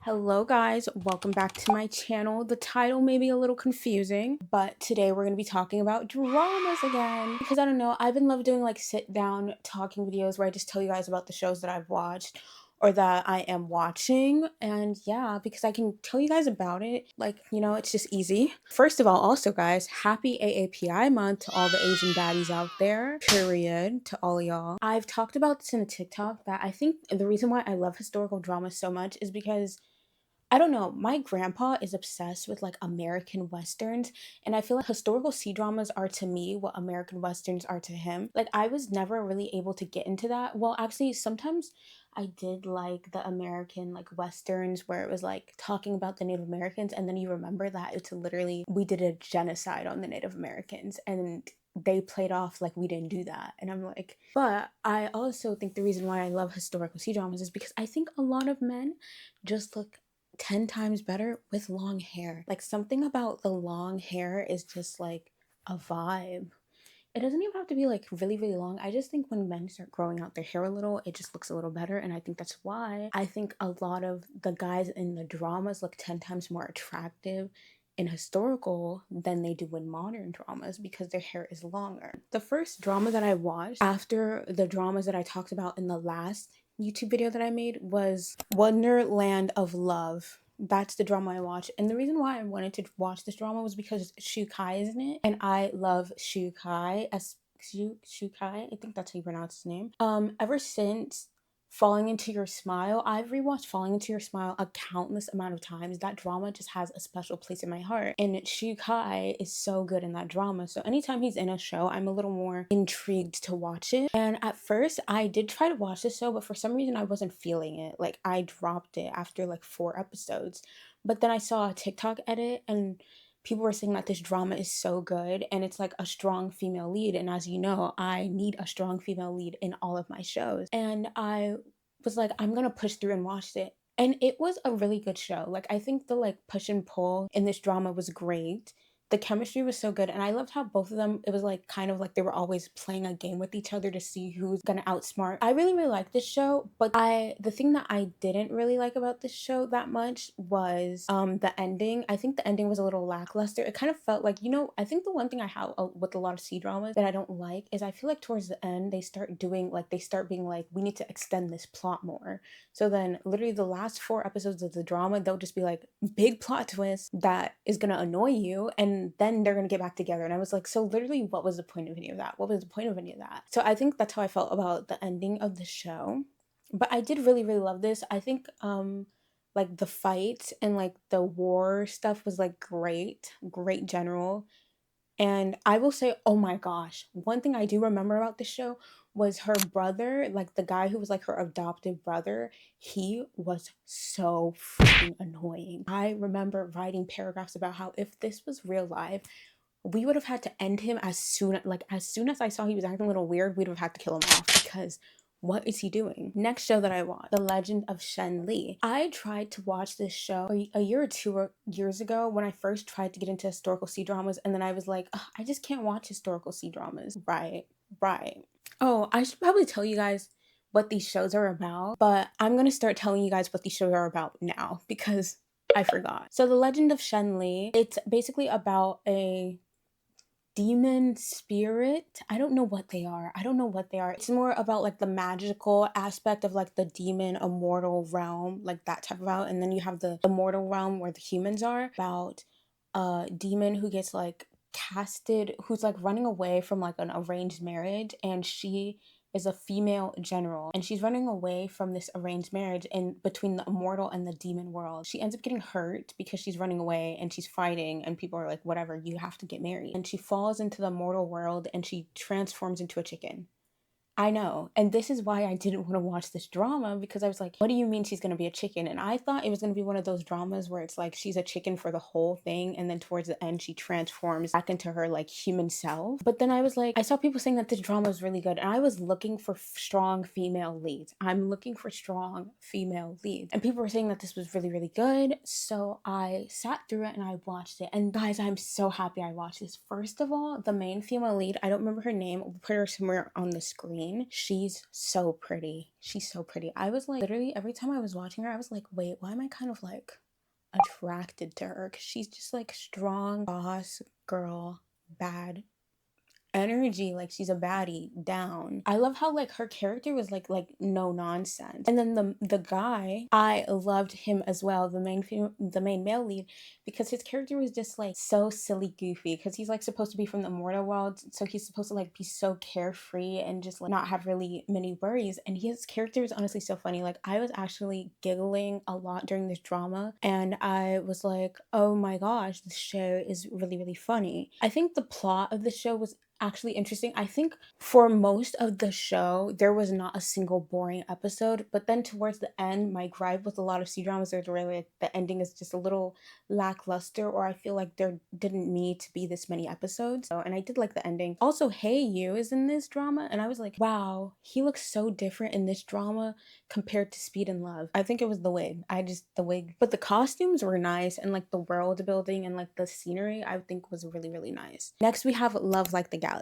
Hello guys, welcome back to my channel. The title may be a little confusing, but today we're going to be talking about dramas again. Because I don't know, I've been loving doing like sit down talking videos where I just tell you guys about the shows that I've watched or that I am watching. And yeah, because I can tell you guys about it. Like, it's just easy. First of all, also guys, happy AAPI month to all the Asian baddies out there. Period. To all y'all. I've talked about this in a TikTok that I think the reason why I love historical drama so much is because I don't know. My grandpa is obsessed with like American westerns, and I feel like historical C dramas are to me what American westerns are to him. Like I was never really able to get into that. Well, actually, sometimes I did like the American like westerns where it was like talking about the Native Americans, and then you remember that it's literally we did a genocide on the Native Americans, and they played off like we didn't do that. And I'm like, but I also think the reason why I love historical C dramas is because I think a lot of men just look 10 times better with long hair. Like something about the long hair is just like a vibe. It doesn't even have to be like really, really long. I just think when men start growing out their hair a little, it just looks a little better. And I think that's why I think a lot of the guys in the dramas look 10 times more attractive in historical than they do in modern dramas because their hair is longer. The first drama that I watched after the dramas that I talked about in the last YouTube video that I made was Wonderland of Love. That's the drama I watched. And the reason why I wanted to watch this drama was because Shu Kai is in it. And I love Shu Kai. Shu Kai, I think that's how you pronounce his name. Ever since Falling Into Your Smile, I've rewatched Falling Into Your Smile a countless amount of times. That drama just has a special place in my heart. And Shu Kai is so good in that drama. So anytime he's in a show, I'm a little more intrigued to watch it. And at first, I did try to watch this show, but for some reason, I wasn't feeling it. Like, I dropped it after like 4 episodes. But then I saw a TikTok edit and people were saying that this drama is so good and it's like a strong female lead. And as you know, I need a strong female lead in all of my shows. And I was like, I'm gonna push through and watch it. And it was a really good show. Like, I think the like push and pull in this drama was great. The chemistry was so good, and I loved how both of them, it was like kind of like they were always playing a game with each other to see who's gonna outsmart. I really, really liked this show, but the thing that I didn't really like about this show that much was the ending. I think the ending was a little lackluster. It kind of felt like, I think the one thing I have with a lot of C dramas that I don't like is I feel like towards the end they start being like, we need to extend this plot more. So then literally the last 4 episodes of the drama, they'll just be like, big plot twist that is gonna annoy you, and then they're gonna get back together. And I was like, so literally what was the point of any of that? What was the point of any of that? So I think that's how I felt about the ending of the show. But I did really, really love this. I think like the fights and like the war stuff was like great general. And I will say, oh my gosh, one thing I do remember about this show was her brother, like the guy who was like her adoptive brother. He was so freaking annoying. I remember writing paragraphs about how if this was real life, we would have had to end him as soon as I saw he was acting a little weird, we'd have had to kill him off because what is he doing? Next show that I watched, The Legend of Shen Li. I tried to watch this show a year or 2 years ago when I first tried to get into historical C dramas, and then I was like, I just can't watch historical C dramas. Right. Oh, I should probably tell you guys what these shows are about, but I'm gonna start telling you guys what these shows are about now because I forgot. So The Legend of Shen Li, it's basically about a demon spirit. I don't know what they are. It's more about like the magical aspect of like the demon immortal realm, like that type of realm. And then you have the mortal realm where the humans are, about a demon who gets like casted, who's like running away from like an arranged marriage, and she is a female general, and she's running away from this arranged marriage in between the immortal and the demon world. She ends up getting hurt because she's running away and she's fighting, and people are like, whatever, you have to get married. And she falls into the mortal world and she transforms into a chicken. I know. And this is why I didn't want to watch this drama, because I was like, what do you mean she's going to be a chicken? And I thought it was going to be one of those dramas where it's like she's a chicken for the whole thing, and then towards the end she transforms back into her like human self. But then I was like, I saw people saying that this drama was really good, and I was looking for strong female leads. I'm looking for strong female leads. And people were saying that this was really, really good. So I sat through it and I watched it. And guys, I'm so happy I watched this. First of all, the main female lead, I don't remember her name. We'll put her somewhere on the screen. screen. She's so pretty. She's so pretty. I was like, literally every time I was watching her, I was like, wait, why am I kind of like attracted to her? Because she's just like strong boss girl, bad energy, like she's a baddie down. I love how like her character was like no nonsense. And then the guy, I loved him as well, the main male lead, because his character was just like so silly goofy, because he's like supposed to be from the mortal world, so he's supposed to like be so carefree and just like not have really many worries. And his character is honestly so funny. Like I was actually giggling a lot during this drama, and I was like, oh my gosh, this show is really really funny. I think the plot of the show was actually interesting. I think for most of the show, there was not a single boring episode. But then towards the end, my gripe with a lot of C-dramas is really like, the ending is just a little lackluster, or I feel like there didn't need to be this many episodes. So, and I did like the ending. Also, Hey You is in this drama, and I was like, wow, he looks so different in this drama compared to Speed and Love. I think it was the wig. The wig. But the costumes were nice, and like the world building and like the scenery, I think was really, really nice. Next, we have Love Like the Galaxy.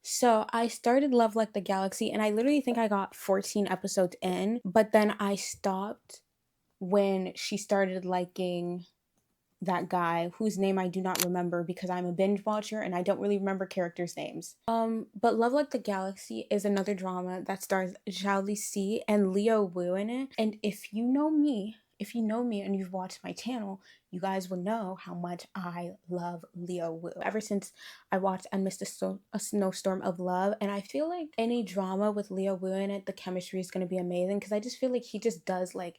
So I started Love Like the Galaxy, and I literally think I got 14 episodes in, but then I stopped when she started liking that guy whose name I do not remember because I'm a binge watcher and I don't really remember characters' names. But Love Like the Galaxy is another drama that stars Zhao Li and Leo Wu in it. And if you know me and you've watched my channel, you guys will know how much I love Leo Wu. Ever since I watched and missed a Snowstorm of Love, and I feel like any drama with Leo Wu in it, the chemistry is going to be amazing, because I just feel like he just does like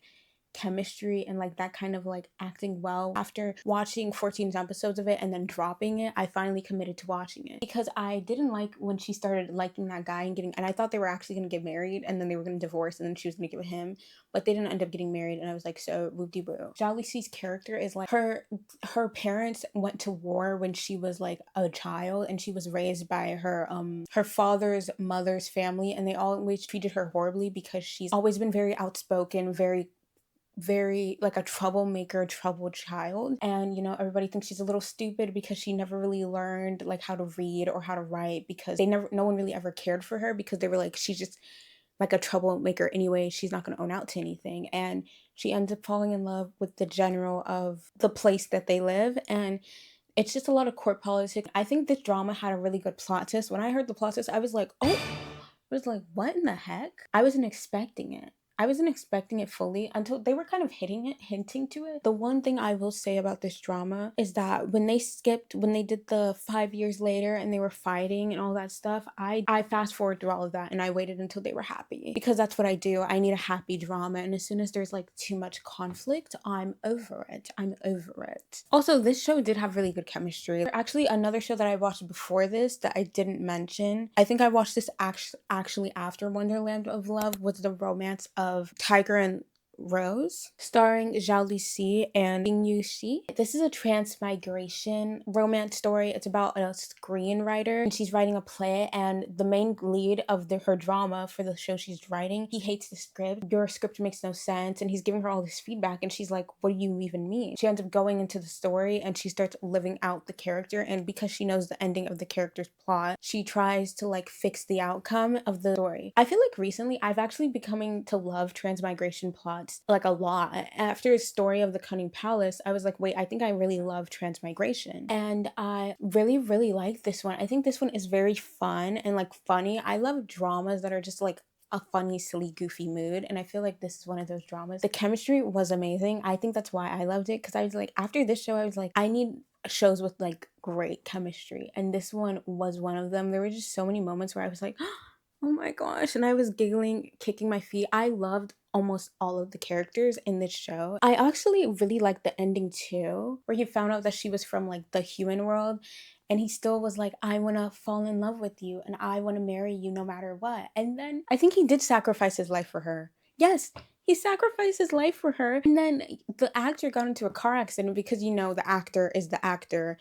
chemistry and like that kind of like acting well. After watching 14 episodes of it and then dropping it, I finally committed to watching it, because I didn't like when she started liking that guy and I thought they were actually going to get married and then they were going to divorce and then she was going to get with him, but they didn't end up getting married, and I was like, so whoop-de-boo. Zhao Li's character is like her parents went to war when she was like a child, and she was raised by her father's mother's family, and they always treated her horribly because she's always been very outspoken, very like a troublemaker, troubled child. And you know, everybody thinks she's a little stupid because she never really learned like how to read or how to write, because no one really ever cared for her, because they were like, she's just like a troublemaker anyway, she's not going to own out to anything. And she ends up falling in love with the general of the place that they live, and it's just a lot of court politics. I think this drama had a really good plot twist. When I heard the plot twist, I was like, oh, I was like, what in the heck? I wasn't expecting it. I wasn't expecting it fully until they were kind of hinting to it. The one thing I will say about this drama is that when they did the 5 years later and they were fighting and all that stuff, I fast forward through all of that and I waited until they were happy, because that's what I do. I need a happy drama, and as soon as there's like too much conflict, I'm over it. Also, this show did have really good chemistry. Actually, another show that I watched before this that I didn't mention, I think I watched this actually after Wonderland of Love, was the romance of Tiger and Rose, starring Zhao Li and Bing Yuxi. This is a transmigration romance story. It's about a screenwriter, and she's writing a play, and the main lead of her drama for the show she's writing, he hates the script. Your script makes no sense, and he's giving her all this feedback, and she's like, what do you even mean? She ends up going into the story, and she starts living out the character, and because she knows the ending of the character's plot, she tries to like fix the outcome of the story. I feel like recently I've actually becoming to love transmigration plots like a lot. After a story of the Cunning Palace, I was like, wait, I think I really love transmigration, and I really really like this one. I think this one is very fun and like funny. I love dramas that are just like a funny, silly, goofy mood, and I feel like this is one of those dramas. The chemistry was amazing. I think that's why I loved it, because I was like, after this show I was like, I need shows with like great chemistry, and this one was one of them. There were just so many moments where I was like, oh my gosh, and I was giggling, kicking my feet. I loved almost all of the characters in this show. I actually really liked the ending too, where he found out that she was from like the human world, and he still was like, I want to fall in love with you and I want to marry you no matter what. And then I think he did sacrifice his life for her. Yes, he sacrificed his life for her. And then the actor got into a car accident, because you know the actor is the actor,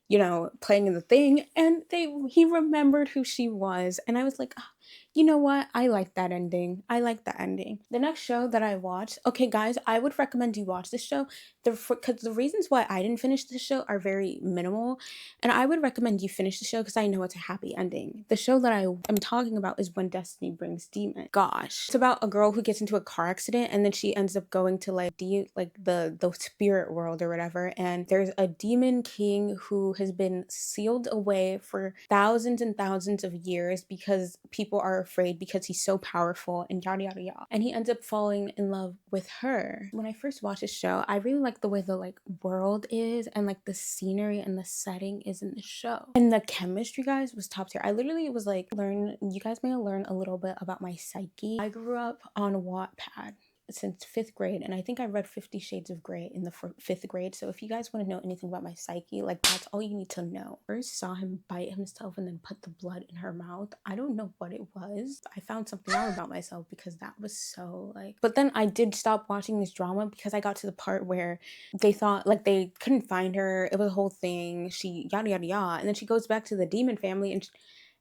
you know, playing in the thing, and he remembered who she was, and I was like, oh, You know what? I like that ending. I like that ending. The next show that I watched, okay, guys, I would recommend you watch this show. Because the reasons why I didn't finish this show are very minimal, and I would recommend you finish the show because I know it's a happy ending. The show that I am talking about is When Destiny Brings Demon. Gosh, it's about a girl who gets into a car accident and then she ends up going to like the spirit world or whatever, and there's a demon king who has been sealed away for thousands and thousands of years because people are afraid because he's so powerful and yada yada yada. And he ends up falling in love with her. When I first watched this show, I really like the way the like world is and like the scenery and the setting is in the show. And the chemistry, guys, was top tier. I literally was like, you guys may learn a little bit about my psyche. I grew up on Wattpad since 5th grade, and I think I read 50 Shades of Grey in the 5th grade. So if you guys want to know anything about my psyche, like that's all you need to know. First saw him bite himself and then put the blood in her mouth. I don't know what it was. I found something out about myself because that was so like, but then I did stop watching this drama because I got to the part where they thought like they couldn't find her. It was a whole thing. She yada yada yada, and then she goes back to the demon family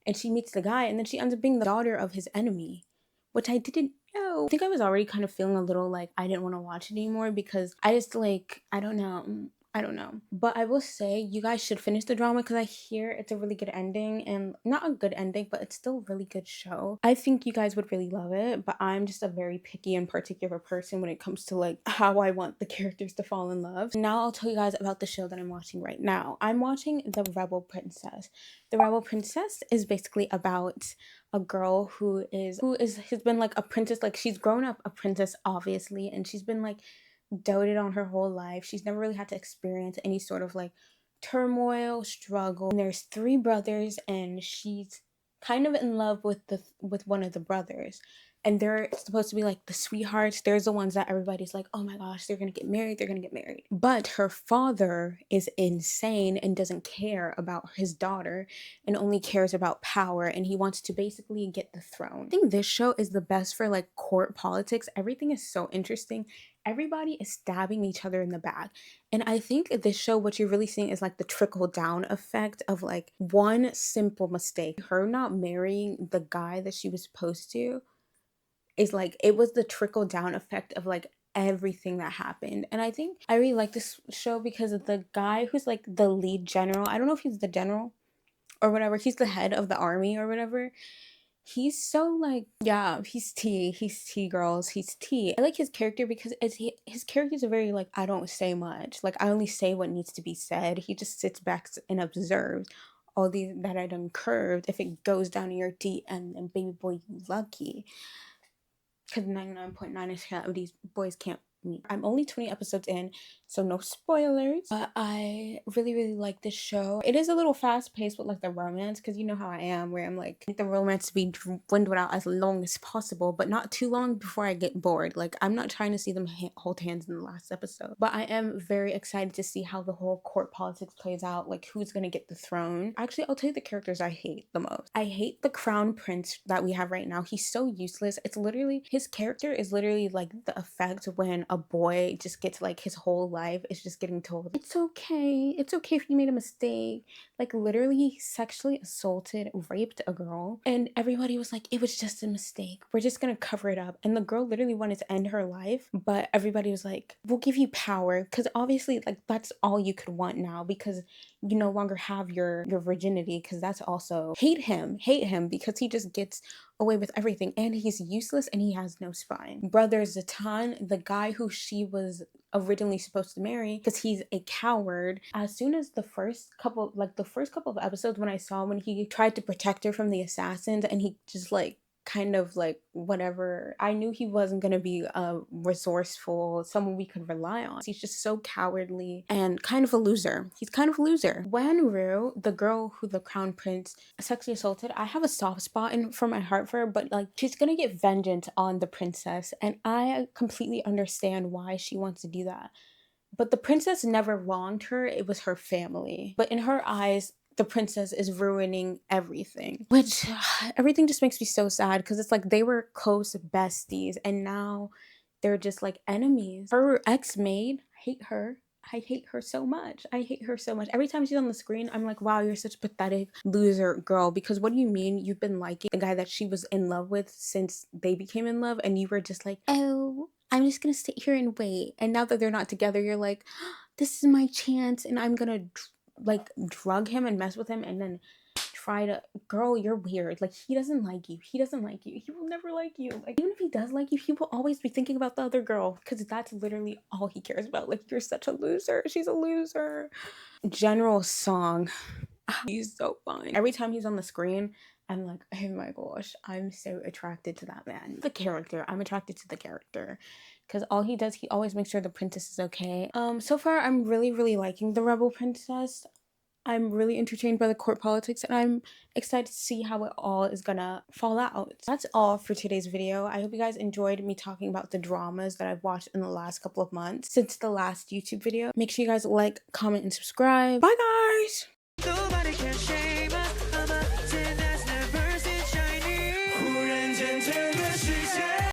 and she meets the guy, and then she ends up being the daughter of his enemy, which I didn't know. I think I was already kind of feeling a little like I didn't want to watch it anymore because I just like, I don't know. I don't know. But I will say you guys should finish the drama because I hear it's a really good ending, and not a good ending, but it's still a really good show. I think you guys would really love it, but I'm just a very picky and particular person when it comes to like how I want the characters to fall in love. Now I'll tell you guys about the show that I'm watching right now. I'm watching The Rebel Princess. The Rebel Princess is basically about a girl who has been like a princess, like she's grown up a princess obviously, and she's been like doted on her whole life. She's never really had to experience any sort of like turmoil, struggle. And there's 3 brothers, and she's kind of in love with one of the brothers. And they're supposed to be like the sweethearts. There's the ones that everybody's like, oh my gosh, they're gonna get married, they're gonna get married. But her father is insane and doesn't care about his daughter and only cares about power, and he wants to basically get the throne. I think this show is the best for like court politics. Everything is so interesting. Everybody is stabbing each other in the back. And I think this show, what you're really seeing is like the trickle down effect of like one simple mistake. Her not marrying the guy that she was supposed to is like, it was the trickle down effect of like everything that happened. And I think I really like this show because of the guy who's like the lead general. I don't know if he's the general or whatever. He's the head of the army or whatever. He's so like, yeah, he's tea, girls, he's tea. I like his character because his characters are very like, I don't say much, like I only say what needs to be said. He just sits back and observes all these that I done curved. If it goes down in your DM, then baby boy, you lucky, because 99.9% of these boys can't meet. I'm only 20 episodes in, so no spoilers, but I really really like this show. It is a little fast paced with like the romance, because you know how I am, where I'm like the romance to be dwindled out as long as possible, but not too long before I get bored. Like I'm not trying to see them hold hands in the last episode, but I am very excited to see how the whole court politics plays out, like who's gonna get the throne. Actually, I'll tell you the characters I hate the most. I hate the crown prince that we have right now. He's so useless. It's literally, his character is literally like the effect when a boy just gets like his whole life is just getting told it's okay if you made a mistake. Like literally he sexually assaulted, raped a girl, and everybody was like, it was just a mistake, we're just gonna cover it up. And the girl literally wanted to end her life, but everybody was like, we'll give you power, because obviously like that's all you could want now, because you no longer have your virginity, because that's also hate him because he just gets away with everything, and he's useless and he has no spine. Brother Zatan, the guy who she was originally supposed to marry, because he's a coward. As soon as the first couple of episodes, when I saw when he tried to protect her from the assassins and he just like kind of like whatever, I knew he wasn't going to be a resourceful, someone we could rely on. He's just so cowardly and kind of a loser. He's kind of a loser. Wenru, the girl who the crown prince sexually assaulted, I have a soft spot for my heart for her, but like she's gonna get vengeance on the princess, and I completely understand why she wants to do that. But the princess never wronged her, it was her family. But in her eyes, the princess is ruining everything, which everything just makes me so sad, because it's like they were close besties and now they're just like enemies. Her ex-maid, I I hate her so much. I hate her so much. Every time she's on the screen, I'm like, wow, you're such a pathetic loser girl. Because what do you mean you've been liking the guy that she was in love with since they became in love, and you were just like, oh, I'm just gonna sit here and wait. And now that they're not together, you're like, this is my chance, and I'm gonna like drug him and mess with him, and then try to, girl, you're weird. Like, he doesn't like you. He doesn't like you. He will never like you. Like, even if he does like you, he will always be thinking about the other girl, because that's literally all he cares about. Like, you're such a loser. She's a loser. General song. He's so fun. Every time he's on the screen, I'm like, oh my gosh, I'm so attracted to that man. The character. I'm attracted to the character. Because all he does, he always makes sure the princess is okay. So far, I'm really liking the rebel princess. I'm really entertained by the court politics, and I'm excited to see how it all is gonna fall out. That's all for today's video. I hope you guys enjoyed me talking about the dramas that I've watched in the last couple of months since the last YouTube video. Make sure you guys like, comment, and subscribe. Bye guys! Nobody can shame us.